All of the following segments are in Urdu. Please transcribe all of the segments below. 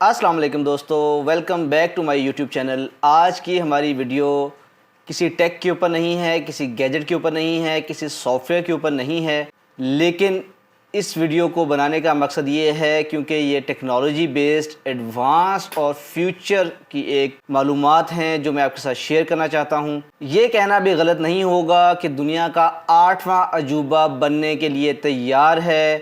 السلام علیکم دوستو، welcome back to my YouTube channel. آج کی ہماری ویڈیو کسی ٹیک کے اوپر نہیں ہے، کسی گیجٹ کے اوپر نہیں ہے، کسی سافٹ ویئر کے اوپر نہیں ہے، لیکن اس ویڈیو کو بنانے کا مقصد یہ ہے کیونکہ یہ ٹیکنالوجی بیسڈ ایڈوانس اور فیوچر کی ایک معلومات ہیں جو میں آپ کے ساتھ شیئر کرنا چاہتا ہوں۔ یہ کہنا بھی غلط نہیں ہوگا کہ دنیا کا 8واں عجوبہ بننے کے لیے تیار ہے۔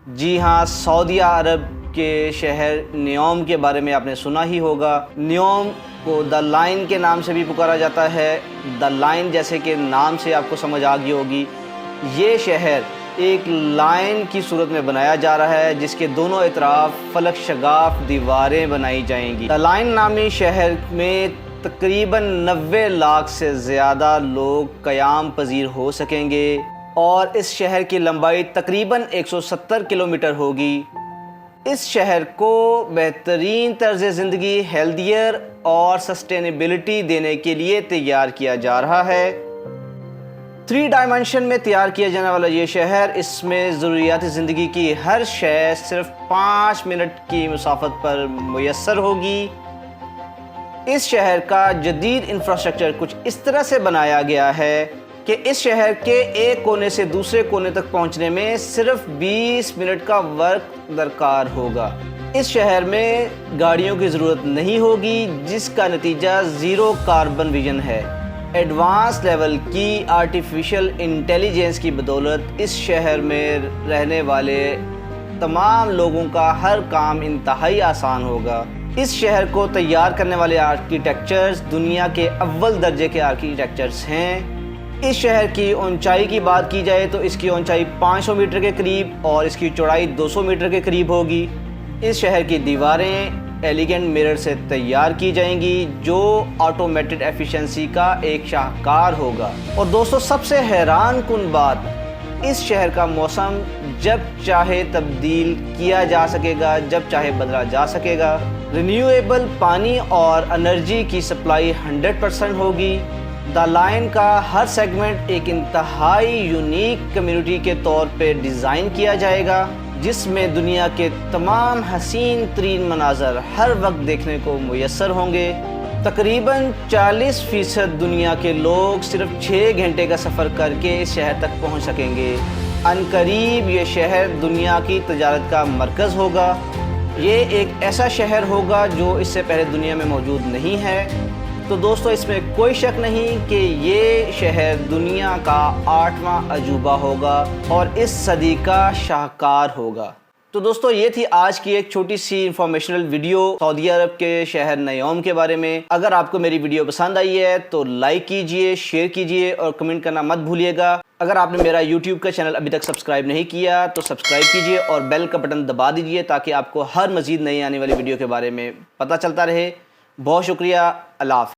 جی ہاں، سعودیہ عرب کے شہر نیوم کے بارے میں آپ نے سنا ہی ہوگا۔ نیوم کو دا لائن کے نام سے بھی پکارا جاتا ہے۔ دا لائن جیسے کہ نام سے آپ کو سمجھ آ گئی ہوگی، یہ شہر ایک لائن کی صورت میں بنایا جا رہا ہے جس کے دونوں اطراف فلک شگاف دیواریں بنائی جائیں گی۔ دا لائن نامی شہر میں تقریباً 90 لاکھ سے زیادہ لوگ قیام پذیر ہو سکیں گے اور اس شہر کی لمبائی تقریباً 170 کلومیٹر ہوگی۔ اس شہر کو بہترین طرز زندگی، ہیلتھیر اور سسٹینیبلٹی دینے کے لیے تیار کیا جا رہا ہے۔ 3 ڈائمنشن میں تیار کیا جانے والا یہ شہر، اس میں ضروریات زندگی کی ہر شے صرف 5 منٹ کی مسافت پر میسر ہوگی۔ اس شہر کا جدید انفراسٹرکچر کچھ اس طرح سے بنایا گیا ہے کہ اس شہر کے ایک کونے سے دوسرے کونے تک پہنچنے میں صرف 20 منٹ کا وقت درکار ہوگا۔ اس شہر میں گاڑیوں کی ضرورت نہیں ہوگی، جس کا نتیجہ زیرو کاربن ویژن ہے۔ ایڈوانس لیول کی آرٹیفیشل انٹیلیجنس کی بدولت اس شہر میں رہنے والے تمام لوگوں کا ہر کام انتہائی آسان ہوگا۔ اس شہر کو تیار کرنے والے آرکیٹیکچرز دنیا کے اول درجے کے آرکیٹیکچرز ہیں۔ اس شہر کی اونچائی کی بات کی جائے تو اس کی اونچائی 500 میٹر کے قریب اور اس کی چوڑائی 200 میٹر کے قریب ہوگی۔ اس شہر کی دیواریں ایلیگنٹ مرر سے تیار کی جائیں گی جو آٹومیٹڈ ایفیشنسی کا ایک شاہکار ہوگا۔ اور دوستو، سب سے حیران کن بات، اس شہر کا موسم جب چاہے تبدیل کیا جا سکے گا، جب چاہے بدلا جا سکے گا۔ رینیویبل پانی اور انرجی کی سپلائی 100% ہوگی۔ دا لائن کا ہر سیگمنٹ ایک انتہائی یونیک کمیونٹی کے طور پہ ڈیزائن کیا جائے گا جس میں دنیا کے تمام حسین ترین مناظر ہر وقت دیکھنے کو میسر ہوں گے۔ تقریباً 40% دنیا کے لوگ صرف 6 گھنٹے کا سفر کر کے اس شہر تک پہنچ سکیں گے۔ عنقریب یہ شہر دنیا کی تجارت کا مرکز ہوگا۔ یہ ایک ایسا شہر ہوگا جو اس سے پہلے دنیا میں موجود نہیں ہے۔ تو دوستو، اس میں کوئی شک نہیں کہ یہ شہر دنیا کا 8واں عجوبہ ہوگا اور اس صدی کا شاہکار ہوگا۔ تو دوستو، یہ تھی آج کی ایک چھوٹی سی انفارمیشنل ویڈیو سعودی عرب کے شہر نیوم کے بارے میں۔ اگر آپ کو میری ویڈیو پسند آئی ہے تو لائک کیجئے، شیئر کیجئے اور کمنٹ کرنا مت بھولیے گا۔ اگر آپ نے میرا یوٹیوب کا چینل ابھی تک سبسکرائب نہیں کیا تو سبسکرائب کیجئے اور بیل کا بٹن دبا دیجئے تاکہ آپ کو ہر مزید نئی آنے والی ویڈیو کے بارے میں پتہ چلتا رہے۔ بہت شکریہ، اللہ حافظ۔